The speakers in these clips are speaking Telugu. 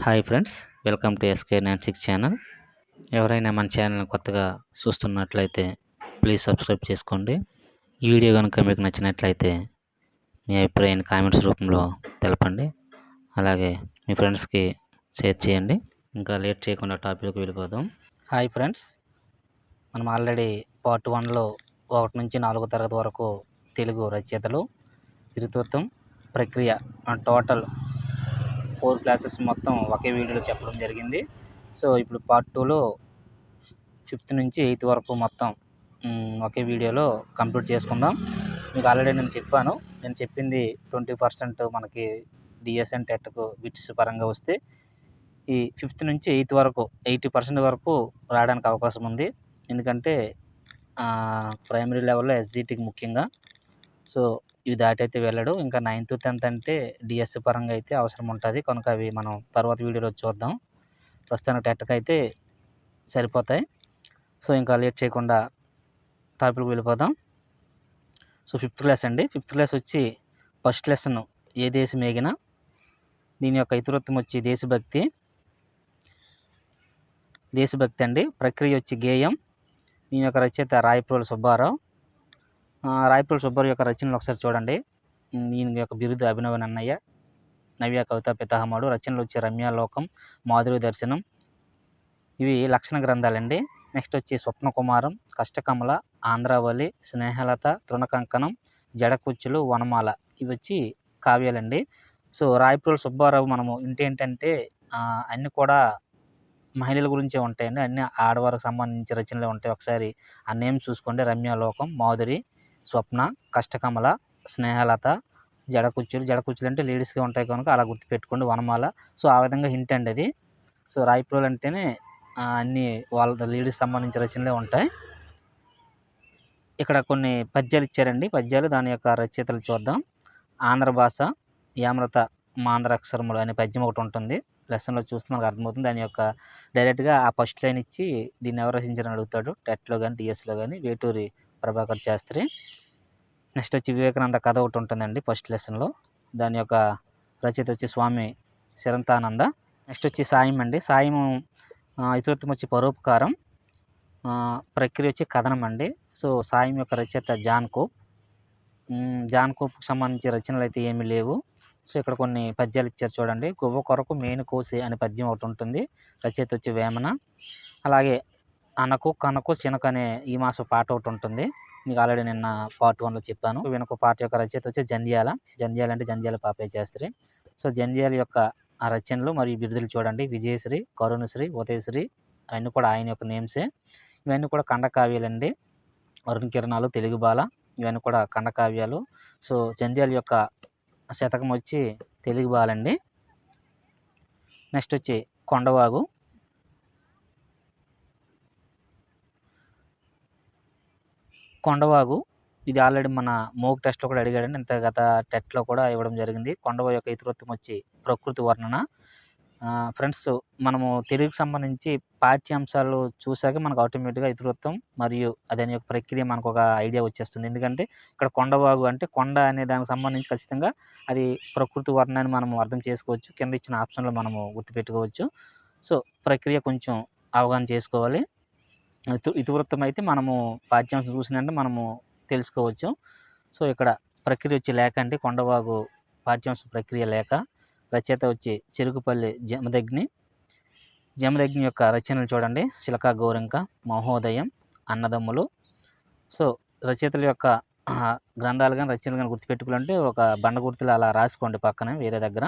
Hi friends, welcome to SK 96 channel. ఎవరైనా మన ఛానల్ కొత్తగా చూస్తున్నట్లయితే ప్లీజ్ సబ్స్క్రైబ్ చేసుకోండి. ఈ వీడియో కనుక మీకు నచ్చినట్లయితే మీ అభిప్రాయాన్ని కామెంట్స్ రూపంలో తెలపండి. అలాగే మీ ఫ్రెండ్స్కి షేర్ చేయండి. ఇంకా లేట్ చేయకుండా టాపిక్కి వెళ్ళిపోదాం. హాయ్ ఫ్రెండ్స్, మనం ఆల్రెడీ పార్ట్ 1లో 1 నుంచి 4 తరగతి వరకు తెలుగు రచయితలు ఇరుతృత్వం ప్రక్రియ టోటల్ 4 క్లాసెస్ మొత్తం ఒకే వీడియోలో చెప్పడం జరిగింది. సో ఇప్పుడు పార్ట్ 2లో 5th నుంచి 8th వరకు మొత్తం ఒకే వీడియోలో కంప్లీట్ చేసుకుందాం. మీకు ఆల్రెడీ నేను చెప్పాను, నేను చెప్పింది 20% మనకి డిఎస్ఎన్ టెట్కు బిట్స్ పరంగా వస్తే ఈ 5th నుంచి 8th వరకు 80% వరకు రావడానికి అవకాశం ఉంది. ఎందుకంటే ప్రైమరీ లెవెల్లో ఎస్జిటికి ముఖ్యంగా సో ఇవి దాటైతే వెళ్ళడు. ఇంకా 9th 10th అంటే డిఎస్సి పరంగా అయితే అవసరం ఉంటుంది. కనుక అవి మనం తర్వాత వీడియోలో చూద్దాం. ప్రస్తుతానికి టెట్కి అయితే సరిపోతాయి. సో ఇంకా లేట్ చేయకుండా టాపిక్ వెళ్ళిపోదాం. సో 5th క్లాస్ అండి. 5th క్లాస్ వచ్చి ఫస్ట్ లెసన్ ఏ దేశం మేగినా. దీని యొక్క ఇతివృత్తం వచ్చి దేశభక్తి అండి. ప్రక్రియ వచ్చి గేయం. దీని యొక్క రచయిత రాయప్రోలు సుబ్బారావు. రాయప్రోలు సుబ్బారావు యొక్క రచనలు ఒకసారి చూడండి. ఈయన యొక్క బిరుదు అభినవ నవ్య కవితా పితామహుడు. రచనలు వచ్చి రమ్యాలోకం, మాధురి దర్శనం, ఇవి లక్షణ గ్రంథాలండి. నెక్స్ట్ వచ్చి స్వప్నకుమారం, కష్టకమల, ఆంధ్రావళి, స్నేహలత, తృణకంకణం, జడకుచ్చులు, వనమాల, ఇవి వచ్చి కావ్యాలండి. సో రాయప్రోలు సుబ్బారావు మనము ఏంటంటే అన్నీ కూడా మహిళల గురించే ఉంటాయండి. అన్ని ఆడవారికి సంబంధించిన రచనలే ఉంటాయి. ఒకసారి ఆ నేమ్స్ చూసుకోండి. రమ్యాలోకం, మాధురి, స్వప్న, కష్టకమల, స్నేహలత, జడకుచ్చులు అంటే లేడీస్గా ఉంటాయి కనుక అలా గుర్తుపెట్టుకోండి. వనమాల. సో ఆ విధంగా హింట్ అండి అది. సో రాయప్రోలు అంటేనే అన్ని వాళ్ళ లేడీస్ సంబంధించిన రచనలే ఉంటాయి. ఇక్కడ కొన్ని పద్యాలు ఇచ్చారండి. పద్యాలు దాని యొక్క రచయితలు చూద్దాం. ఆంధ్ర భాష యామ్రత మాంధ్ర అక్షరములు అనే పద్యం ఒకటి ఉంటుంది. లెసన్లో చూస్తే మనకు అర్థమవుతుంది. దాని యొక్క డైరెక్ట్గా ఆ ఫస్ట్ లైన్ ఇచ్చి దీన్ని ఎవరు రచించారని అడుగుతాడు. టెట్లో కానీ డిఎస్లో కానీ. వేటూరి ప్రభాకర్ శాస్త్రి. నెక్స్ట్ వచ్చి వివేకానంద కథ ఒకటి ఉంటుందండి ఫస్ట్ లెసన్లో. దాని యొక్క రచయిత వచ్చి స్వామి శరంతానంద. నెక్స్ట్ వచ్చి సాయం అండి. సాయం ఇతివృత్తం వచ్చి పరోపకారం. ప్రక్రియ వచ్చి కథనం అండి. సో సాయం యొక్క రచయిత జాన్ కోప్కి సంబంధించిన రచనలు అయితే ఏమీ లేవు. సో ఇక్కడ కొన్ని పద్యాలు ఇచ్చారు చూడండి. గువ్వ కొరకు మేను కోసి అనే పద్యం ఒకటి ఉంటుంది. రచయిత వచ్చి వేమన. అలాగే అనకు కనకు చినకు అనే ఈ మాసం పాట ఒకటి ఉంటుంది. మీకు ఆల్రెడీ నిన్న పార్ట్ 1లో చెప్పాను. వెనుక పాట యొక్క రచయిత వచ్చి జంధ్యాల అంటే జంధ్యాల పాపయ్య శాస్త్రి. సో జంధ్యాల యొక్క ఆ రచనలు మరియు బిరుదులు చూడండి. విజయశ్రీ, కరుణశ్రీ, ఉదయశ్రీ, అవన్నీ కూడా ఆయన యొక్క నేమ్సే. ఇవన్నీ కూడా ఖండకావ్యాలండి. అరుణ్ కిరణాలు, తెలుగు బాల, ఇవన్నీ కూడా ఖండకావ్యాలు. సో జంధ్యాల యొక్క శతకం వచ్చి తెలుగు బాలండి. నెక్స్ట్ వచ్చి కొండవాగు. ఇది ఆల్రెడీ మన మోక్ టెస్ట్లో కూడా అడిగాడండి. ఇంత గత టెట్లో కూడా ఇవ్వడం జరిగింది. కొండవాగు యొక్క ఇతివృత్తం వచ్చి ప్రకృతి వర్ణన. ఫ్రెండ్స్, మనము తెలుగుకి సంబంధించి పాఠ్యాంశాలు చూసాక మనకు ఆటోమేటిక్గా ఇతివృత్తం మరియు దాని యొక్క ప్రక్రియ మనకు ఒక ఐడియా వచ్చేస్తుంది. ఎందుకంటే ఇక్కడ కొండవాగు అంటే కొండ అనే దానికి సంబంధించి ఖచ్చితంగా అది ప్రకృతి వర్ణాన్ని మనము అర్థం చేసుకోవచ్చు. కింద ఇచ్చిన ఆప్షన్లో మనము గుర్తుపెట్టుకోవచ్చు. సో ప్రక్రియ కొంచెం అవగాహన చేసుకోవాలి. ఇతివృత్తం అయితే మనము పాఠ్యాంశం చూసినంటే మనము తెలుసుకోవచ్చు. సో ఇక్కడ ప్రక్రియ వచ్చి లేఖ అంటే కొండవాగు పాఠ్యాంశ ప్రక్రియ లేఖ. రచయిత వచ్చి చెరుకుపల్లి జమదగ్ని యొక్క రచనలు చూడండి. శిలకా గౌరంక, మహోదయం, అన్నదమ్ములు. సో రచయితల యొక్క గ్రంథాలు కానీ రచనలు కానీ గుర్తుపెట్టుకోవాలంటే ఒక బండ గుర్తులు అలా రాసుకోండి పక్కనే వేరే దగ్గర.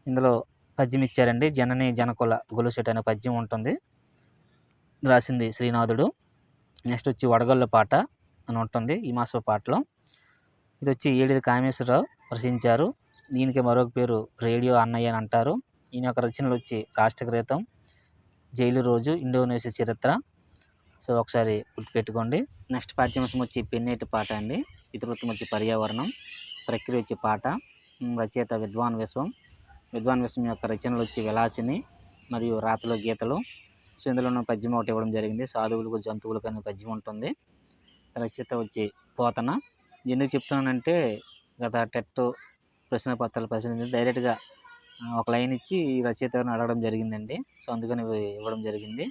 ఇందులో పద్యం ఇచ్చారండి. జనని జనకుల గొలుసెట్ అనే పద్యం ఉంటుంది. రాసింది శ్రీనాథుడు. నెక్స్ట్ వచ్చి వడగళ్ళ పాట అని ఉంటుంది ఈ మాస పాటలో. ఇది వచ్చి ఏడిది కామేశ్వరరావు రచించారు. దీనికి మరొక పేరు రేడియో అన్నయ్య అని అంటారు. ఈయన యొక్క రచనలు వచ్చి రాష్ట్రగీతం, జైలు రోజు, ఇండోనేషియా చరిత్ర. సో ఒకసారి గుర్తుపెట్టుకోండి. నెక్స్ట్ పాఠ్యాంశం వచ్చి పెన్నేటి పాట అండి. ఇతివృత్తం వచ్చి పర్యావరణం. ప్రక్రియ వచ్చి పాట. రచయిత విద్వాన్ విశ్వం యొక్క రచనలు వచ్చి విలాసిని మరియు రాతలు గీతలు. సో ఇందులో ఉన్న పద్యం ఒకటి ఇవ్వడం జరిగింది. సాధువులకు జంతువులకు అనే పద్యం ఉంటుంది. రచయిత వచ్చి పోతన. ఎందుకు చెప్తున్నానంటే గత టెట్ ప్రశ్న పత్రాలు పరిశీలించి డైరెక్ట్గా ఒక లైన్ ఇచ్చి ఈ రచయిత ఎవరిని అడగడం జరిగిందండి. సో, అందుకని ఇవ్వడం జరిగింది.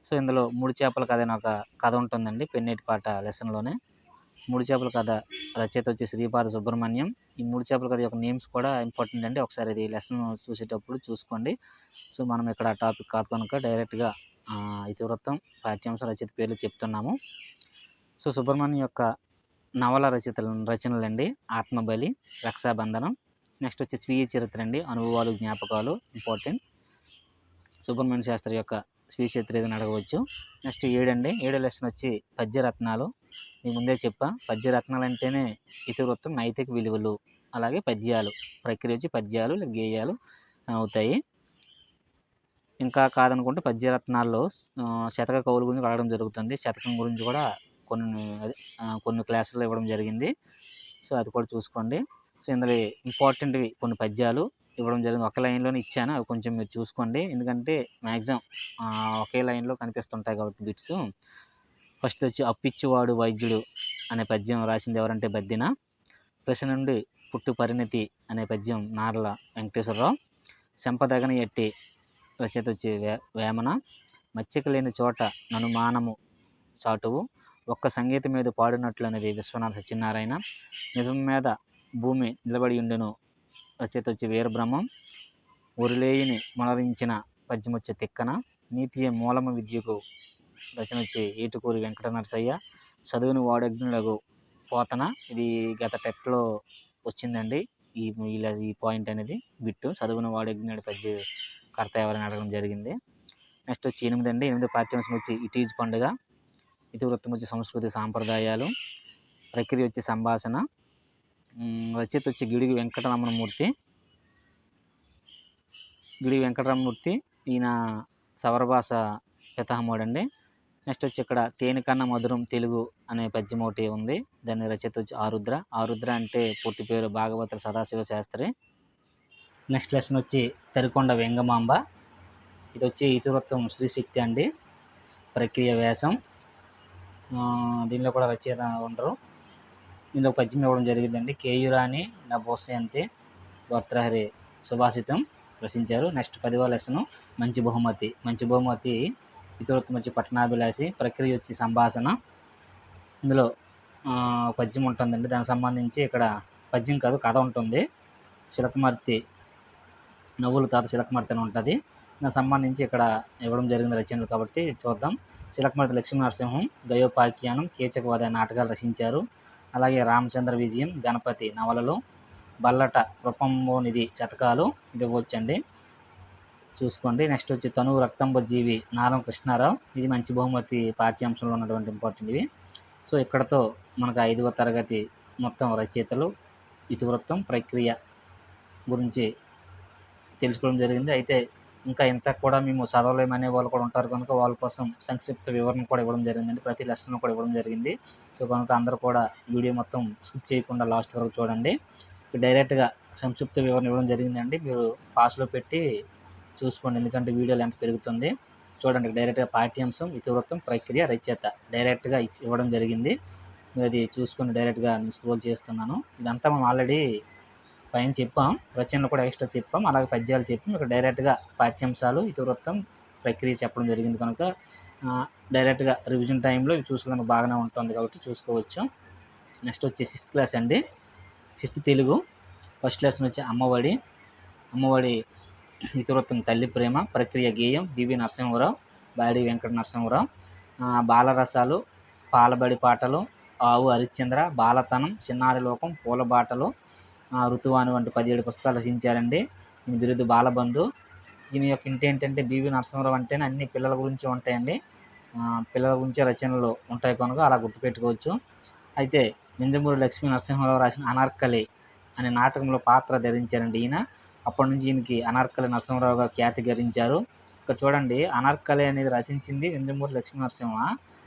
సో, ఇందులో 3 చేపల కథ అని ఒక కథ ఉంటుందండి పెన్నేటి పాట లెసన్‌లోనే. 3 చేపల కథ రచయిత వచ్చి శ్రీపాద సుబ్రహ్మణ్యం. ఈ 3 చేపల కథ యొక్క నేమ్స్ కూడా ఇంపార్టెంట్ అండి. ఒకసారి ఇది లెసన్ చూసేటప్పుడు చూసుకోండి. సో, మనం ఇక్కడ టాపిక్ కాదు కనుక డైరెక్ట్‌గా ఇతివృత్తం, పాఠ్యాంశం, రచయిత పేర్లు చెప్తున్నాము. సో, సుబ్రహ్మణ్యం యొక్క నవల రచనలండి 'ఆత్మబలి', 'రక్షాబంధనం'. నెక్స్ట్ వచ్చి స్వీయ చరిత్ర అండి, 'అనుభవాలు, జ్ఞాపకాలు' ఇంపార్టెంట్. సుబ్రహ్మణ్య శాస్త్రి యొక్క స్వీయ చరిత్ర ఏదైనా అడగవచ్చు. నెక్స్ట్ 7 అండి. 7 లెసన్ వచ్చి పద్యరత్నాలు. మీకు ముందే చెప్పా, పద్యరత్నాలు అంటేనే ఇతివృత్తం, నైతిక విలువలు, అలాగే పద్యాలు. ప్రక్రియ వచ్చి పద్యాలు లేదా గేయాలు అవుతాయి. ఇంకా కాదనుకుంటే పద్యరత్నాల్లో శతక కవుల గురించి అడగడం జరుగుతుంది. శతకం గురించి కూడా కొన్ని క్లాసుల్లో ఇవ్వడం జరిగింది. సో, అది కూడా చూసుకోండి. సో, ఇందులో ఇంపార్టెంట్‌వి కొన్ని పద్యాలు ఇవ్వడం జరిగింది. ఒక లైన్‌లోనే ఇచ్చాను. అవి కొంచెం మీరు చూసుకోండి. ఎందుకంటే మ్యాక్సిమం ఒకే లైన్‌లో కనిపిస్తుంటాయి కాబట్టి బిట్స్. ఫస్ట్ వచ్చి 'అప్పిచ్చువాడు వైద్యుడు' అనే పద్యం రాసింది ఎవరంటే బద్దెన. 'ప్రశ్న నుండి పుట్టు పరిణతి' అనే పద్యం నార్ల వెంకటేశ్వరరావు. 'చెంపదగని ఎట్టి' రచయిత వచ్చి వేమన. 'మచ్చిక లేని చోట ననుమానము చాటువు', 'ఒక్క సంగీతం మీద పాడినట్లు' అనేది విశ్వనాథ సత్యనారాయణ. 'నిజం మీద భూమి నిలబడియుండెను' రచయిత వచ్చి వీరబ్రహ్మం. 'ఒరిలేయిని మొనరించిన' పద్యం వచ్చి తిక్కన. 'నీతియే మూలము విద్యకు' రచన వచ్చి ఏటుకూరి వెంకట నరసయ్య. 'చదువుని వాడజ్ఞుడగు' పోతన. ఇది గత టెట్‌లో వచ్చిందండి. ఈ పాయింట్ అనేది బిట్టు. 'చదువుని వాడజ్ఞుడు' కర్త ఎవరని అడగడం జరిగింది. నెక్స్ట్ వచ్చి 8 అండి. 8 పాఠ్యాంశం వచ్చి ఇటీజ్ పండుగ. ఇతివృత్తం వచ్చి సంస్కృతి సాంప్రదాయాలు. ప్రక్రియ వచ్చి సంభాషణ. రచయిత వచ్చి గిడుగు వెంకటరమణమూర్తి. ఈయన సవరభాష పితామహుడండి. నెక్స్ట్ వచ్చి ఇక్కడ 'తేనె కన్నా మధురం తెలుగు' అనే పద్యం ఒకటి ఉంది. దాని రచయిత వచ్చి ఆరుద్ర. ఆరుద్ర అంటే పూర్తి పేరు భాగవతుల సదాశివ శాస్త్రి. నెక్స్ట్ లెసన్ వచ్చి 'తరికొండ వెంగమాంబ'. ఇది వచ్చి ఇతివృత్తం శ్రీశక్తి అండి. ప్రక్రియ వ్యాసం. దీనిలో కూడా రచయిత ఉండరు. దీనిలో పద్యం ఇవ్వడం జరిగిందండి. 'కేయురాణి నా బోసయంతి' భర్తృహరి సుభాషితం రచించారు. నెక్స్ట్ 10వ లెసను 'మంచి బహుమతి'. 'మంచి బహుమతి' ఇతివృత్తం వచ్చి పట్టణాభిలాషి. ప్రక్రియ వచ్చి సంభాషణ. ఇందులో పద్యం ఉంటుందండి. దానికి సంబంధించి ఇక్కడ పద్యం కాదు, కథ ఉంటుంది. శిలకమర్తి నవ్వుల తాత శిలకమర్తి అని ఉంటుంది. దానికి సంబంధించి ఇక్కడ ఇవ్వడం జరిగిన రచనలు కాబట్టి చూద్దాం. శిలకమర్తి లక్ష్మీనరసింహం, గయోపాఖ్యానం, కీచకవధ నాటకాలు రచించారు. అలాగే రామచంద్ర విజయం, గణపతి నవలలు, బల్లట కృపంబోనిధి శతకాలు ఇది ఇవ్వచ్చండి, చూసుకోండి. నెక్స్ట్ వచ్చి తనువు రక్తంబ జీవి నారం కృష్ణారావు. ఇది మంచి బహుమతి పాఠ్యాంశంలో ఉన్నటువంటి ఇంపార్టెంట్ ఇవి. సో, ఇక్కడతో మనకు 5వ తరగతి మొత్తం రచయితలు, ఇతివృత్తం, ప్రక్రియ గురించి తెలుసుకోవడం జరిగింది. అయితే ఇంకా ఇంత కూడా మేము చదవలేమనే వాళ్ళు కూడా ఉంటారు కనుక వాళ్ళ కోసం సంక్షిప్త వివరణ కూడా ఇవ్వడం జరిగిందండి. ప్రతి లెసన్ కూడా ఇవ్వడం జరిగింది. సో, కనుక అందరూ కూడా వీడియో మొత్తం స్కిప్ చేయకుండా లాస్ట్ వరకు చూడండి. డైరెక్ట్గా సంక్షిప్త వివరణ ఇవ్వడం జరిగిందండి. మీరు పాస్లో పెట్టి చూసుకోండి, ఎందుకంటే వీడియో లెంత్ పెరుగుతుంది. చూడండి, డైరెక్ట్గా పాఠ్యాంశం, ఇతివృత్తం, ప్రక్రియ, రచయిత డైరెక్ట్గా ఇవ్వడం జరిగింది. మీరు అది చూసుకొని డైరెక్ట్గా స్క్రోల్ చేస్తున్నాను. ఇదంతా మనం ఆల్రెడీ పైన చెప్పాం, రచనలు కూడా ఎక్స్ట్రా చెప్పాం, అలాగే పద్యాలు చెప్పాం. ఇక్కడ డైరెక్ట్గా పాఠ్యాంశాలు, ఇతివృత్తం, ప్రక్రియ చెప్పడం జరిగింది కనుక డైరెక్ట్గా రివిజన్ టైంలో ఇవి చూసుకోవడానికి బాగానే ఉంటుంది కాబట్టి చూసుకోవచ్చు. నెక్స్ట్ వచ్చి 6th క్లాస్ అండి. 6th తెలుగు. ఫస్ట్ లెసన్ వచ్చి అమ్మఒడి. ఇతివృత్తం తల్లి ప్రేమ. ప్రక్రియ గేయం బివి నరసింహరావు, బాడి వెంకట నరసింహరావు. బాలరసాలు, పాలబడి పాటలు, ఆవు హరిశ్చంద్ర, బాలతనం, చిన్నారి లోకం, పూలబాటలు, ఋతువాని వంటి 17 పుస్తకాలు రచించారండి. ఈయన బిరుదు బాలబంధు. ఈయన యొక్క ఇంటి ఏంటంటే బివి నరసింహరావు అంటేనే అన్ని పిల్లల గురించి ఉంటాయండి. పిల్లల గురించే రచనలు ఉంటాయి కనుక అలా గుర్తుపెట్టుకోవచ్చు. అయితే నందమూరి లక్ష్మీ నరసింహరావు రాసిన 'అనార్కలి' అనే నాటకంలో పాత్ర ధరించారండి ఈయన. అప్పటి నుంచి ఈయనకి అనార్కలి నరసింహరావుగా ఖ్యాతి గరించారు. ఇక్కడ చూడండి, అనార్కలి అనేది రచించింది నందమూరి లక్ష్మీ నరసింహ,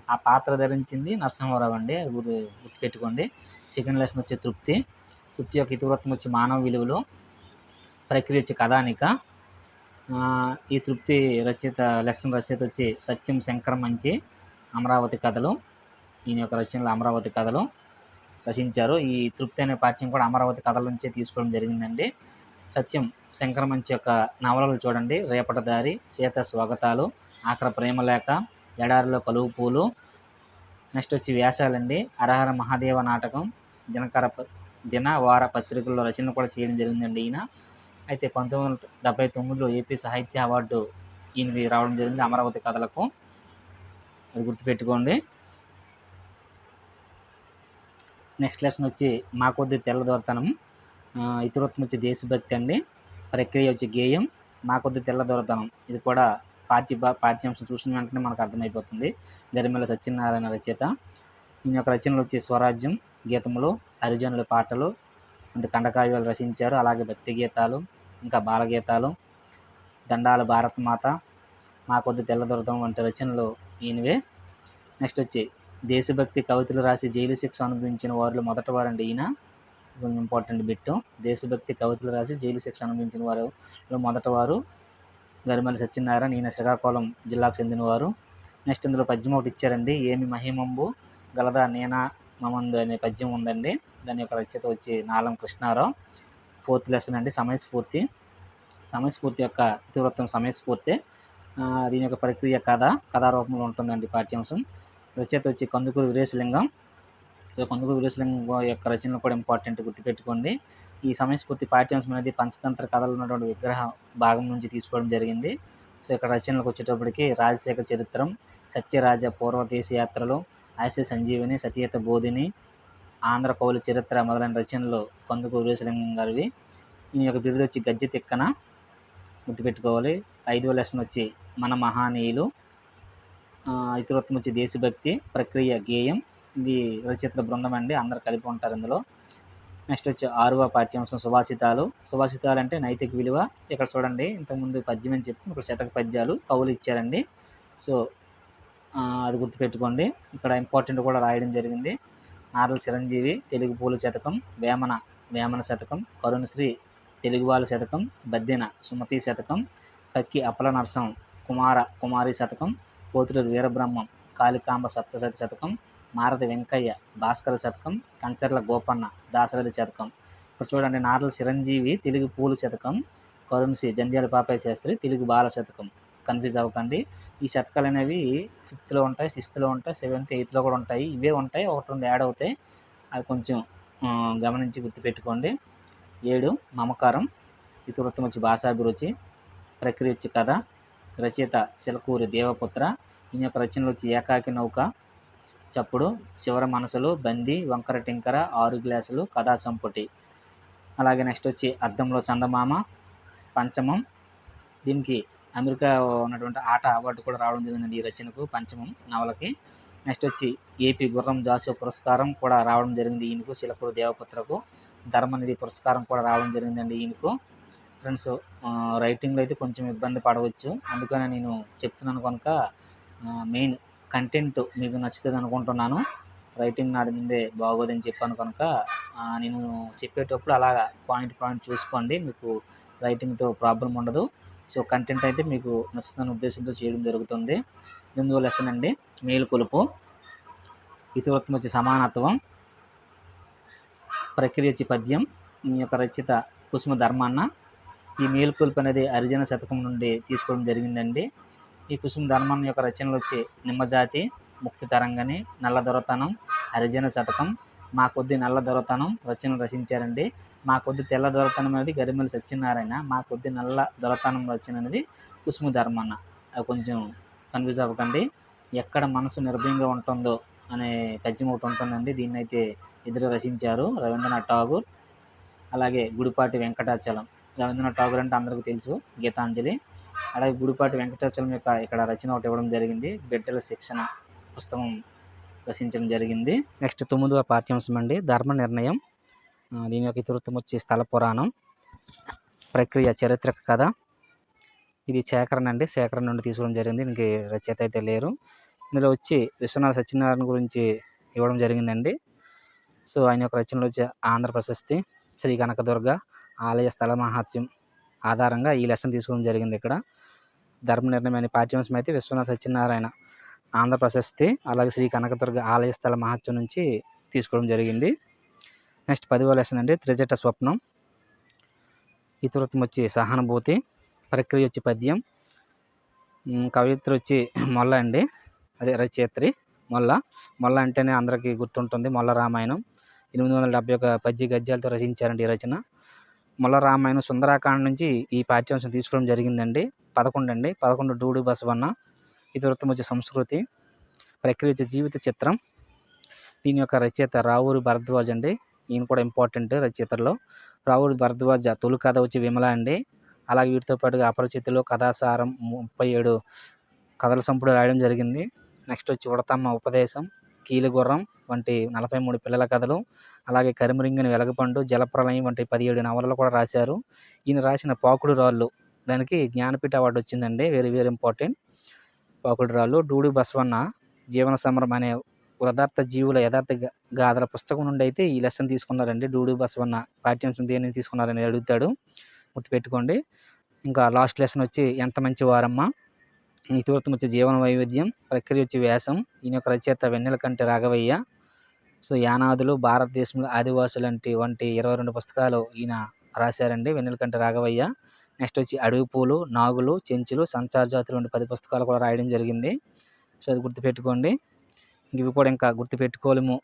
ఆ పాత్ర ధరించింది నరసింహరావు అండి, గుర్తుపెట్టుకోండి. సెకండ్ లెసన్ వచ్చి తృప్తి యొక్క ఇతివృత్తం వచ్చి మానవ విలువలు. ప్రక్రియ వచ్చి కథానిక. ఈ తృప్తి లెసన్ రచయిత వచ్చి సత్యం శంకర మంచి, అమరావతి కథలు. ఈయన యొక్క రచనలు అమరావతి కథలు రచించారు. ఈ తృప్తి అనే పాఠ్యం కూడా అమరావతి కథల నుంచే తీసుకోవడం జరిగిందండి. సత్యం శంకరమంచి యొక్క నవలలు చూడండి. రేపటి దారి, సీత స్వాగతాలు, ఆఖరి ప్రేమలేఖ, ఎడారిలో కలువు పూలు. నెక్స్ట్ వచ్చి వ్యాసాలండి. హరహర మహాదేవ నాటకం, దినవార పత్రికల్లో రచనలు కూడా చేయడం జరిగిందండి ఈయన. అయితే 1979లో ఏపీ సాహిత్య అవార్డు ఈయనకి రావడం జరిగింది అమరావతి కథలకు. అది గుర్తుపెట్టుకోండి. నెక్స్ట్ లెసన్ వచ్చి మా కొద్ది తెల్లదొరతనం, ఇతరత్వం వచ్చి దేశభక్తి అండి. ప్రక్రియ వచ్చి గేయం, మా కొద్ది తెల్లదొరతనం. ఇది కూడా పాఠ్యాంశం చూసిన వెంటనే మనకు అర్థమైపోతుంది. గరిమెళ్ళ సత్యనారాయణ రచయిత. ఈయన యొక్క రచనలు వచ్చి స్వరాజ్యం, గీతములు, హరిజనుల పాటలు అంటే ఖండకావ్యాలు రచించారు. అలాగే భక్తి గీతాలు, ఇంకా బాలగీతాలు, దండాల భారతమాత, మా కొద్ది తెల్లదొరతనం వంటి రచనలు ఈయనవే. నెక్స్ట్ వచ్చి దేశభక్తి కవితలు రాసి జైలు శిక్ష అనుభవించిన వారిలో మొదటి వారండి ఈయన. కొంచెం ఇంపార్టెంట్ బిట్టు. దేశభక్తి కవితలు రాసి జైలు శిక్ష అనుభవించిన వారిలో మొదటి వారు గరిమెళ్ళ సత్యనారాయణ. ఈయన శ్రీకాకుళం జిల్లాకు చెందినవారు. నెక్స్ట్ ఇందులో పద్యం ఒకటి ఇచ్చారండి. ఏమి మహిమంబు గలదా నేనా మమందు అనే పద్యం ఉందండి. దాని యొక్క రచయిత వచ్చి నాలం కృష్ణారావు. 4th లెసన్ అండి, సమయస్ఫూర్తి. సమయస్ఫూర్తి యొక్క ఇతివృత్తం సమయస్ఫూర్తి. దీని యొక్క ప్రక్రియ కథారూపంలో ఉంటుందండి పాఠ్యాంశం. రచయిత వచ్చి కందుకూరి వీరేశలింగం. కందుకూరి వీరేశలింగం యొక్క రచనలు కూడా ఇంపార్టెంట్, గుర్తుపెట్టుకోండి. ఈ సమయస్ఫూర్తి పాఠ్యాంశం అనేది పంచతంత్ర కథలు ఉన్నటువంటి విగ్రహ భాగం నుంచి తీసుకోవడం జరిగింది. సో ఇక్కడ రచనలకు వచ్చేటప్పటికి రాజశేఖర చరిత్రం, సత్యరాజ పూర్వదేశ యాత్రలు, ఆశ సంజీవిని, సతీయత బోధిని, ఆంధ్ర కౌలు చరిత్ర మొదలైన రచనలు కందుకూరి వీరేశలింగం గారివి. ఈయన యొక్క బిరుదు వచ్చి గజ్జె తిక్కన, గుర్తుపెట్టుకోవాలి. 5వ లెసన్ వచ్చి మన మహానీయులు. ఇతరత్వం వచ్చి దేశభక్తి, ప్రక్రియ గేయం. ఇది రచయితల బృందం అండి, అందరు కలిపి ఉంటారు ఇందులో. నెక్స్ట్ వచ్చి 6వ పాఠ్యాంశం సుభాషితాలు. సుభాషితాలు అంటే నైతిక విలువ. ఇక్కడ చూడండి, ఇంతకుముందు పద్యం అని చెప్పి ఇక్కడ శతక పద్యాలు కవులు ఇచ్చారండి. సో అది గుర్తుపెట్టుకోండి. ఇక్కడ ఇంపార్టెంట్ కూడా రాయడం జరిగింది. నారల చిరంజీవి తెలుగు పూల శతకం, వేమన శతకం, కరుణశ్రీ తెలుగువాల శతకం, బద్దెన సుమతి శతకం, పక్కి అప్పల నరసం కుమారి శతకం, పోతులూరి వీరబ్రహ్మం కాళికాంబ సప్తశతి శతకం, మారతి వెంకయ్య భాస్కర శతకం, కంచర్ల గోపన్న దాశరథి శతకం. ఇప్పుడు చూడండి, నారల చిరంజీవి తెలుగు పూల శతకం, కరుణశ్రీ జంధ్యాల పాపయ్య శాస్త్రి తెలుగు బాల శతకం. కన్ఫ్యూజ్ అవ్వకండి. ఈ శతకాలు అనేవి 5th ఉంటాయి, 6th ఉంటాయి, 7th, 8th కూడా ఉంటాయి. ఇవే ఉంటాయి, 1-2 యాడ్ అవుతాయి. అవి కొంచెం గమనించి గుర్తుపెట్టుకోండి. 7 మమకారం. ఇతివృత్తం వచ్చి భాషాభిరుచి, ప్రక్రియ వచ్చి కథ. రచయిత చిలకూరి దేవపుత్ర. ఈయన యొక్క రచనలు వచ్చి ఏకాకి నౌక, చప్పుడు, చివర మనసులు, బంది, వంకర టింకర, 6 గ్లాసులు, కథా సంపుటి. అలాగే నెక్స్ట్ వచ్చి అద్దంలో చందమామ, పంచమం. దీనికి అమెరికా ఉన్నటువంటి ఆట అవార్డు కూడా రావడం జరిగిందండి ఈ రచనకు, పంచమం నవలకి. నెక్స్ట్ వచ్చి ఏపీ గుర్రం జాషువా పురస్కారం కూడా రావడం జరిగింది ఈయనకు, చిలకూరు దేవపుత్రకు. ధర్మనిధి పురస్కారం కూడా రావడం జరిగిందండి ఈయనకు. ఫ్రెండ్స్, రైటింగ్లో అయితే కొంచెం ఇబ్బంది పడవచ్చు, అందుకనే నేను చెప్తున్నాను కనుక మెయిన్ కంటెంట్ మీకు నచ్చుతుంది అనుకుంటున్నాను. రైటింగ్ నాది ముందే బాగోదని చెప్పాను కనుక నేను చెప్పేటప్పుడు అలాగా పాయింట్ చూసుకోండి, మీకు రైటింగ్తో ప్రాబ్లం ఉండదు. సో కంటెంట్ అయితే మీకు నచ్చుతున్న ఉద్దేశంతో చేయడం జరుగుతుంది. 8వ లెసన్ అండి, మేలుకొలుపు. ఇతివృత్తం వచ్చి సమానత్వం, ప్రక్రియ వచ్చి పద్యం. ఈ యొక్క రచయిత కుసుమ ధర్మాన్న. ఈ మేలుకొలుపు అనేది హరిజన శతకం నుండి తీసుకోవడం జరిగిందండి. ఈ కుసుమ ధర్మాన్న యొక్క రచనలు వచ్చి నిమ్మజాతి, ముక్తి తరంగని, నల్ల దొరతనం, హరిజన శతకం, మా కొద్ది నల్ల దొరతనం రచనలు రచించారండి. మా కొద్ది తెల్ల దొరతనం అనేది గరిమెళ్ళ సత్యనారాయణ, మా కొద్ది నల్ల దొరతనం రచన అనేది కుసుమ ధర్మన్న. అది కొంచెం కన్ఫ్యూజ్ అవ్వకండి. ఎక్కడ మనసు నిర్భయంగా ఉంటుందో అనే పద్యం ఒకటి ఉంటుందండి, దీన్ని అయితే ఇద్దరు రచించారు, రవీంద్రనాథ్ ఠాగూర్ అలాగే గుడిపాటి వెంకటాచలం. రవీంద్రనాథ్ ఠాగూర్ అంటే అందరికీ తెలుసు, గీతాంజలి. అలాగే గుడిపాటి వెంకటాచలం యొక్క ఇక్కడ రచన ఒకటి ఇవ్వడం జరిగింది, బిడ్డల శిక్షణ పుస్తకం రచించడం జరిగింది. నెక్స్ట్ 9వ పాఠ్యాంశం అండి, ధర్మ నిర్ణయం. దీని యొక్క ఇతివృత్తం వచ్చి స్థల పురాణం, ప్రక్రియ చారిత్రక కథ. ఇది సేకరణ అండి, సేకరణ నుండి తీసుకోవడం జరిగింది, దీనికి రచయిత అయితే లేరు. ఇందులో వచ్చి విశ్వనాథ సత్యనారాయణ గురించి ఇవ్వడం జరిగిందండి. సో ఆయన యొక్క రచనలు వచ్చి ఆంధ్ర ప్రశస్తి, శ్రీ కనకదుర్గ ఆలయ స్థల మహాత్మ్యం ఆధారంగా ఈ లెసన్ తీసుకోవడం జరిగింది. ఇక్కడ ధర్మ నిర్ణయం అనే పాఠ్యాంశం అయితే విశ్వనాథ సత్యనారాయణ ఆంధ్ర ప్రశస్తి అలాగే శ్రీ కనకదుర్గ ఆలయ స్థల మహాత్మ్యం నుంచి తీసుకోవడం జరిగింది. నెక్స్ట్ 10వ లెసన్ అండి, త్రిజట స్వప్నం. ఇతివృత్తం వచ్చి సహానుభూతి, ప్రక్రియ వచ్చి పద్యం, కవిత్రి వచ్చి మొల్ల అండి, అదే రచయిత్రి మొల్ల. మొల్ల అంటేనే అందరికీ గుర్తుంటుంది మొల్ల రామాయణం. 871 పద్య గద్యాలతో రచించారండి ఈ రచన. మొల్ల రామాయణం సుందరాకాండ నుంచి ఈ పాఠ్యాంశం తీసుకోవడం జరిగిందండి. 11 అండి. 11 డూడు బసవన్న. ఇతివృత్తం వచ్చి సంస్కృతి, ప్రక్రియ వచ్చి జీవిత చిత్రం. దీని యొక్క రచయిత రావూరి భరద్వాజ్ అండి. ఈయన కూడా ఇంపార్టెంట్ రచయితల్లో. రావూరి భరద్వాజ తొలి కథ వచ్చి విమల అండి. అలాగే వీటితో పాటుగా అపరిచితులు, కథాసారం, 37 కథల సంపుడు రాయడం జరిగింది. నెక్స్ట్ వచ్చి ఉడతమ్మ ఉపదేశం, కీలుగుర్రం వంటి 43 పిల్లల కథలు, అలాగే కరిమరింగిన వెలగపండు, జలప్రలయం వంటి 17 నవలలు కూడా రాశారు. ఈయన రాసిన పాకుడు రాళ్ళు దానికి జ్ఞానపీఠ అవార్డు వచ్చిందండి. వెరీ వెరీ ఇంపార్టెంట్ పాకుడు రాళ్ళు. డూడు బసవన్న జీవన సమరం అనే యథార్థ జీవుల యథార్థ గాథల పుస్తకం నుండి అయితే ఈ లెసన్ తీసుకున్నారండి. డూడు బసవన్న పాఠ్యాంశం దేని నుంచి తీసుకున్నారని అడుగుతాడు, గుర్తుపెట్టుకోండి. ఇంకా లాస్ట్ లెసన్ వచ్చి ఎంత మంచి వారమ్మ. ఇతివృత్తం వచ్చి జీవన వైవిధ్యం, ప్రక్రియ వచ్చి వ్యాసం. ఈయన యొక్క రచయిత వెన్నెలకంటి రాఘవయ్య. సో యానాదులు, భారతదేశంలో ఆదివాసులు వంటి 22 పుస్తకాలు ఈయన రాశారండి, వెన్నెలకంటి రాఘవయ్య. నెక్స్ట్ వచ్చి అడవి పూలు, నాగులు, చెంచులు, సంచార జాతులు వంటి 10 పుస్తకాలు కూడా రాయడం జరిగింది. సో అది గుర్తుపెట్టుకోండి. ఇవి కూడా ఇంకా గుర్తుపెట్టుకోలేము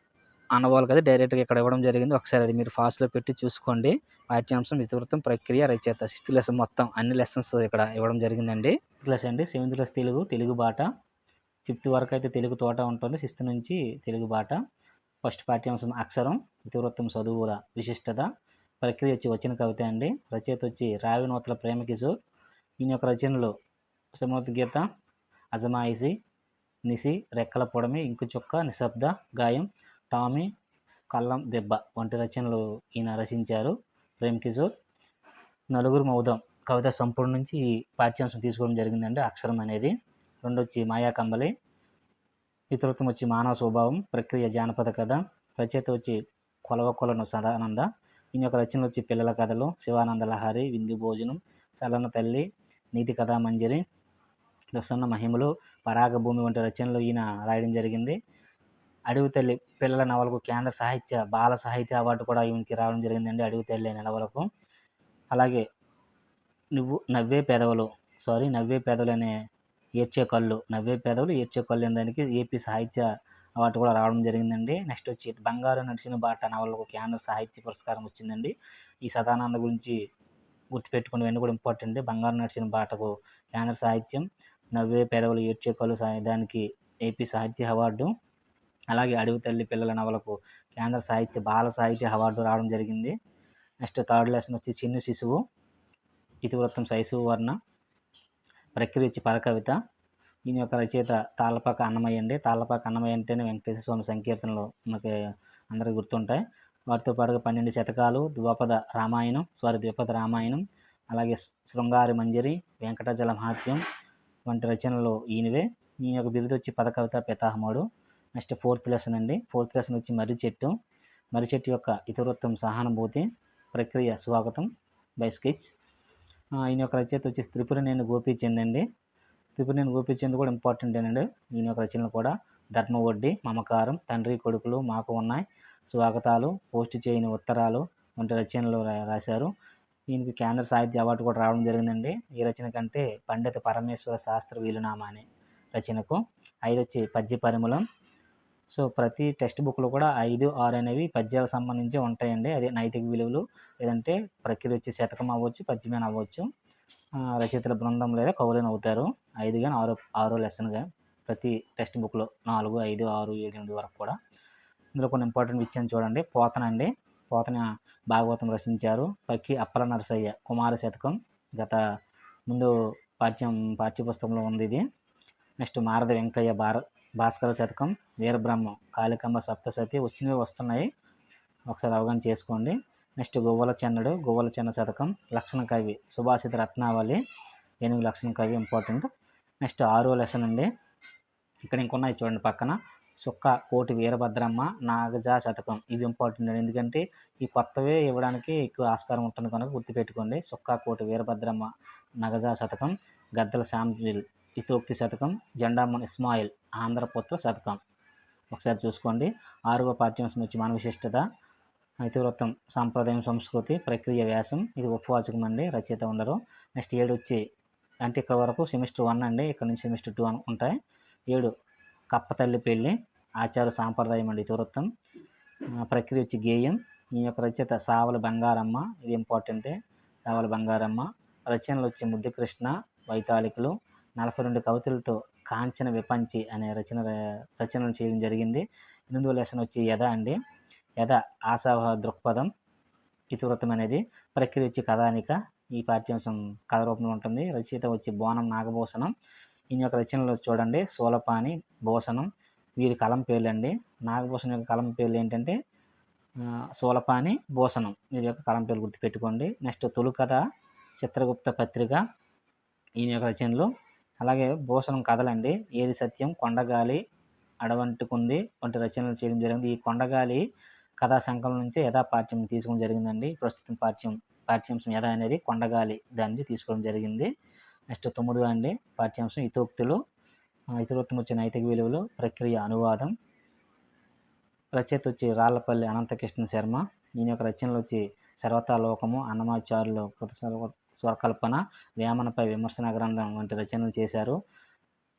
అన్నవాళ్ళు కదా, డైరెక్ట్గా ఇక్కడ ఇవ్వడం జరిగింది. ఒకసారి అది మీరు ఫాస్ట్లో పెట్టి చూసుకోండి. పాఠ్యాంశం, ఇతివృత్తం, ప్రక్రియ, రచయిత, 6th లెసన్ మొత్తం అన్ని లెసన్స్ ఇక్కడ ఇవ్వడం జరిగిందండి. క్లాస్ అండి 7th క్లాస్ తెలుగు బాట. 5th వరకు అయితే తెలుగు తోట ఉంటుంది. 6th నుంచి తెలుగు బాట. ఫస్ట్ పాఠ్యాంశం అక్షరం, ఇతివృత్తం చదువుల విశిష్టత, ప్రక్రియ వచ్చి వచ్చిన కవిత అండి. రచయిత వచ్చి రావినూతల ప్రేమకిషోర్. ఈయన యొక్క రచనలు సుమోద్గీత, అజమాయిషి, నిసి, రెక్కల పొడమి, ఇంకు చుక్క, నిశ్శబ్ద గాయం, టామీ, కల్లం దెబ్బ వంటి రచనలు ఈయన రచించారు ప్రేమకిషోర్. నలుగురు మౌదం కవిత సంపూర్ణ నుంచి ఈ పాఠ్యాంశం తీసుకోవడం జరిగిందండి అక్షరం అనేది. రెండు వచ్చి మాయా కంబలి. ఇతివృత్తం వచ్చి మానవ స్వభావం, ప్రక్రియ జానపద కథ. రచయిత వచ్చి కొలవకొలను సదానంద. ఈయన యొక్క రచనలు వచ్చి పిల్లల కథలు, శివానంద లహరి, విందు భోజనం, చలన తల్లి, నీతి కథా మంజరి, దొసన్న మహిమలు, పరాగభూమి వంటి రచనలు ఈయన రాయడం జరిగింది. అడవి తల్లి పిల్లల నవలకు కేంద్ర సాహిత్య బాల సాహిత్య అవార్డు కూడా ఈయనకి రావడం జరిగిందండి, అడవి తల్లి అనే నవలకు. అలాగే నవ్వే పెదవులు అనే ఏడ్చే కళ్ళు అనే దానికి ఏపీ సాహిత్య అవార్డు కూడా రావడం జరిగిందండి. నెక్స్ట్ వచ్చి బంగారు నడిచిన బాట నవలకు కేంద్ర సాహిత్య పురస్కారం వచ్చిందండి. ఈ సదానంద గురించి గుర్తుపెట్టుకుని ఇవన్నీ కూడా ఇంపార్టెంట్. బంగారు నడిచిన బాటకు కేంద్ర సాహిత్యం, నవ్వే పెదవులు ఏడ్చే కళ్ళు దానికి ఏపీ సాహిత్య అవార్డు. అలాగే అడవి తల్లి పిల్లల నవలకు కేంద్ర సాహిత్య బాల సాహిత్య అవార్డు రావడం జరిగింది. నెక్స్ట్ థర్డ్ లెసన్ వచ్చి చిన్న శిశువు, ఇతివృత్తం శైశవ వర్ణ, ప్రక్రియ వచ్చి పదకవిత. ఈయన యొక్క రచయిత తాళ్ళపాక అన్నమయ్య అండి. తాళ్ళపాక అన్నమయ్య అంటేనే వెంకటేశ్వర స్వామి సంకీర్తనలు మనకి అందరికీ గుర్తుంటాయి. వాటితో పాటుగా 12 శతకాలు, ద్విపద రామాయణం, అలాగే శృంగారి మంజరి, వెంకటాచల మహాత్యం వంటి రచనలు ఈయనవే. ఈయన యొక్క బిరుదు వచ్చి పదకవిత పితామహుడు. నెక్స్ట్ 4th లెసన్ అండి. 4th లెసన్ వచ్చి మర్రి చెట్టు యొక్క ఇతివృత్తం సహానుభూతి, ప్రక్రియ స్వాగతం బై స్కెచ్. ఈయన యొక్క రచయిత వచ్చి త్రిపురనేని గోపీచంద్ అండి. త్రిపురనేని గోపీచంద్ కూడా ఇంపార్టెంట్ అండి. ఈయన యొక్క రచనలు కూడా ధర్మ వడ్డీ, మమకారం, తండ్రి కొడుకులు మాకు ఉన్నాయి, స్వాగతాలు, పోస్ట్ చేయని ఉత్తరాలు వంటి రచనలు రాశారు. ఈయనకి కేంద్ర సాహిత్య అవార్డు కూడా రావడం జరిగిందండి. ఈ రచన కంటే పండిత పరమేశ్వర శాస్త్ర వీలునామా అనే రచనకు. 5 వచ్చి పద్య పరిమళం. సో ప్రతి టెక్స్ట్ బుక్లో కూడా 5, 6 అనేవి పద్యాలకు సంబంధించి ఉంటాయండి. అదే నైతిక విలువలు, లేదంటే ప్రక్రియ వచ్చి శతకం అవ్వచ్చు, పద్యమైన అవ్వచ్చు, రచయితల బృందం లేదా కవులను అవుతారు. 5 కానీ 6 లెసన్గా ప్రతి టెక్స్ట్ బుక్లో 4, 5, 6, 7, 8 వరకు కూడా. ఇందులో కొన్ని ఇంపార్టెంట్ విషయాన్ని చూడండి. పోతన భాగవతం రచించారు. పక్కి అప్పల నరసయ్య కుమార శతకం గత ముందు పాఠ్యపుస్తకంలో ఉంది ఇది. నెక్స్ట్ మారద వెంకయ్య భాస్కర శతకం, వీరబ్రహ్మం, కాళికమ్మ సప్తసతి వచ్చినవి వస్తున్నాయి, ఒకసారి అవగాహన చేసుకోండి. నెక్స్ట్ గువ్వల చెన్న శతకం, లక్షణ కవి సుభాషిత రత్నావళి, ఏనుగు లక్షణ కవి ఇంపార్టెంట్. నెక్స్ట్ 6వ లెసన్ అండి. ఇక్కడ ఇంకొన్నాయి చూడండి పక్కన. సుక్క కోటి వీరభద్రమ్మ, నాగజా శతకం, ఇవి ఇంపార్టెంట్ అండి. ఎందుకంటే ఈ కొత్తవే ఇవ్వడానికి ఎక్కువ ఆస్కారం ఉంటుంది కనుక గుర్తుపెట్టుకోండి. సుక్క కోటి వీరభద్రమ్మ, నగజా శతకం, గద్దల శాంపిల్ హితోక్తి శతకం, జెండామన్ ఇస్మాయిల్ ఆంధ్రపుత్ర శతకం, ఒకసారి చూసుకోండి. 6వ పాఠ్యాంశం వచ్చి మన విశిష్టత. ఇతివృత్తం సాంప్రదాయం సంస్కృతి ప్రక్రియ వ్యాసం, ఇది ఉపవాచకం అండి, రచయిత ఉండరు. నెక్స్ట్ 7 వచ్చి అంటే ఇక్కడ వరకు సెమిస్టర్ 1 అండి, ఇక్కడ నుంచి సెమిస్టర్ 2 ఉంటాయి. 7 కప్పతల్లి పెళ్ళి, ఆచార సాంప్రదాయం అండి ఇతివృత్తం. ప్రక్రియ వచ్చి గేయం. ఈ యొక్క రచయిత సావల బంగారమ్మ, ఇది ఇంపార్టెంటే, సావల బంగారమ్మ. రచనలు వచ్చి ముద్దుకృష్ణ, వైతాళికులు. 42 కవితలతో కాంచన విపంచి అనే రచనలు చేయడం జరిగింది. 8వ లెసన్ వచ్చి యథ అండి, యథ ఆశావహ దృక్పథం ఇతివృత్తం అనేది. ప్రక్రియ వచ్చి కథానిక, ఈ పాఠ్యాంశం కథ రూపంలో ఉంటుంది. రచయిత వచ్చి బోనం నాగభూషణం. ఈయన యొక్క రచనలు చూడండి, సూలపాని, భూషణం, వీరి కలం పేర్లు అండి. నాగభూషణం యొక్క కలం పేర్లు ఏంటంటే సూలపాని, భూషణం, వీరి యొక్క కలం పేర్లు గుర్తుపెట్టుకోండి. నెక్స్ట్ తొలుకథ, చిత్రగుప్త పత్రిక, ఈయన యొక్క రచనలు. అలాగే భూషణం కథలండి, ఏది సత్యం, కొండగాలి, అడవంటుకుంది వంటి రచనలు చేయడం జరిగింది. ఈ కొండగాలి కథా సంకలనం నుంచి యథా పాఠ్యం తీసుకోవడం జరిగిందండి. ప్రస్తుతం పాఠ్యాంశం యథా అనేది కొండగాలి దాన్ని తీసుకోవడం జరిగింది. నెక్స్ట్ 9 అండి పాఠ్యాంశం హితోక్తులు, ఇతివృత్తం వచ్చే నైతిక విలువలు, ప్రక్రియ అనువాదం. రచయిత వచ్చి రాళ్లపల్లి అనంతకృష్ణ శర్మ. ఈయన యొక్క రచనలు వచ్చి సర్వతాలోకము, అన్నమాచారులు కృత స్వరకల్పన, వేమనపై విమర్శన గ్రంథం వంటి రచనలు చేశారు.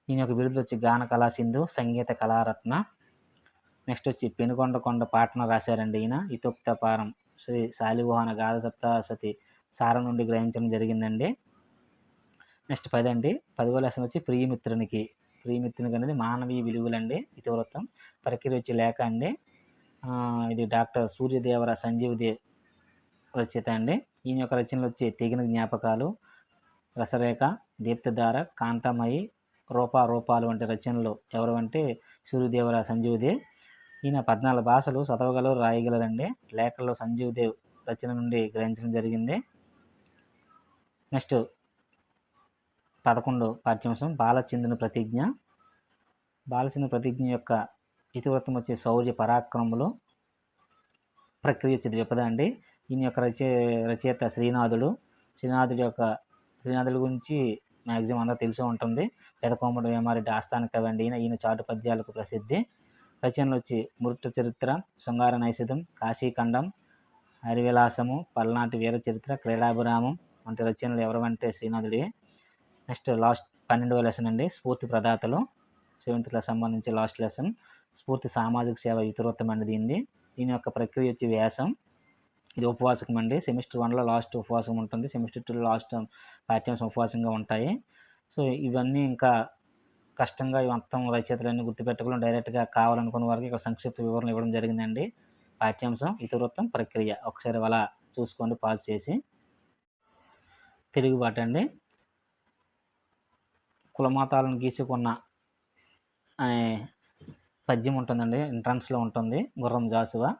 ఈయన యొక్క బిరుదులు వచ్చి గాన కళా సింధు, సంగీత కళారత్న. నెక్స్ట్ వచ్చి పెనుకొండ పాటన రాశారండి ఈయన. హితోక్తపారం శ్రీ శాలివాహన గాథ సప్తశతి సారం నుండి గ్రహించడం జరిగిందండి. నెక్స్ట్ 10 అండి, 10వ లెసన్ వచ్చి ప్రియమిత్రునికి అనేది మానవీయ విలువలండి ఇతివృత్తం. ప్రక్రియ వచ్చి లేఖ అండి, ఇది డాక్టర్ సూర్యదేవర సంజీవదేవ్ రచయిత అండి. ఈయన యొక్క రచనలు వచ్చి తెగిన జ్ఞాపకాలు, రసరేఖ, దీప్తధార, కాంతమయి, రూపాలు వంటి రచనలు ఎవరు అంటే సూర్యదేవర సంజీవదేవ్. ఈయన 14 భాషలు చదవగలరు, రాయగలరండి. లేఖల్లో సంజీవదేవ్ రచన నుండి గ్రహించడం జరిగింది. నెక్స్ట్ 11 పాఠ్యాంశం బాలచంద్రుని ప్రతిజ్ఞ. బాలచంద్ర ప్రతిజ్ఞ యొక్క ఇతివృత్తం వచ్చి శౌర్య పరాక్రమములు, ప్రక్రియ వచ్చి ద్విపద అండి. ఈయన యొక్క రచయిత శ్రీనాథుడు గురించి మ్యాక్సిమం అందరూ తెలిసి ఉంటుంది. పెదకోమటి వేమారెడ్డి ఆస్థాన కవి అండి ఈయన చాటు పద్యాలకు ప్రసిద్ధి. రచనలు వచ్చి మృత చరిత్ర, శృంగార నైషధం, కాశీఖండం, హరివిలాసము, పల్నాటి వీర చరిత్ర, క్రీడాభిరామం వంటి రచనలు ఎవరంటే శ్రీనాథుడివి. నెక్స్ట్ 12వ లెసన్ అండి, స్ఫూర్తి ప్రదాతలు, 7th క్లాస్ సంబంధించి లాస్ట్ లెసన్. స్ఫూర్తి సామాజిక సేవ ఇతివృత్తం అండి దీని యొక్క ప్రక్రియ వచ్చి వ్యాసం, ఇది ఉపవాసకం అండి. సెమిస్టర్ 1లో లాస్ట్ ఉపవాసం ఉంటుంది, సెమిస్టర్ 2లో లాస్ట్ పాఠ్యాంశం ఉపవాసంగా ఉంటాయి. సో ఇవన్నీ ఇంకా కష్టంగా మొత్తం రచయితలన్నీ గుర్తుపెట్టుకోవడం, డైరెక్ట్గా కావాలనుకున్న వారికి ఇక్కడ సంక్షిప్త వివరణ ఇవ్వడం జరిగిందండి. పాఠ్యాంశం ఇతివృత్తం ప్రక్రియ ఒకసారి అలా చూసుకోండి పాజ్ చేసి. తెలుగుబాటు అండి, కులమతాలను గీసుకున్న పద్యం ఉంటుందండి, ఎంట్రన్స్లో ఉంటుంది, గుర్రం జాసువా.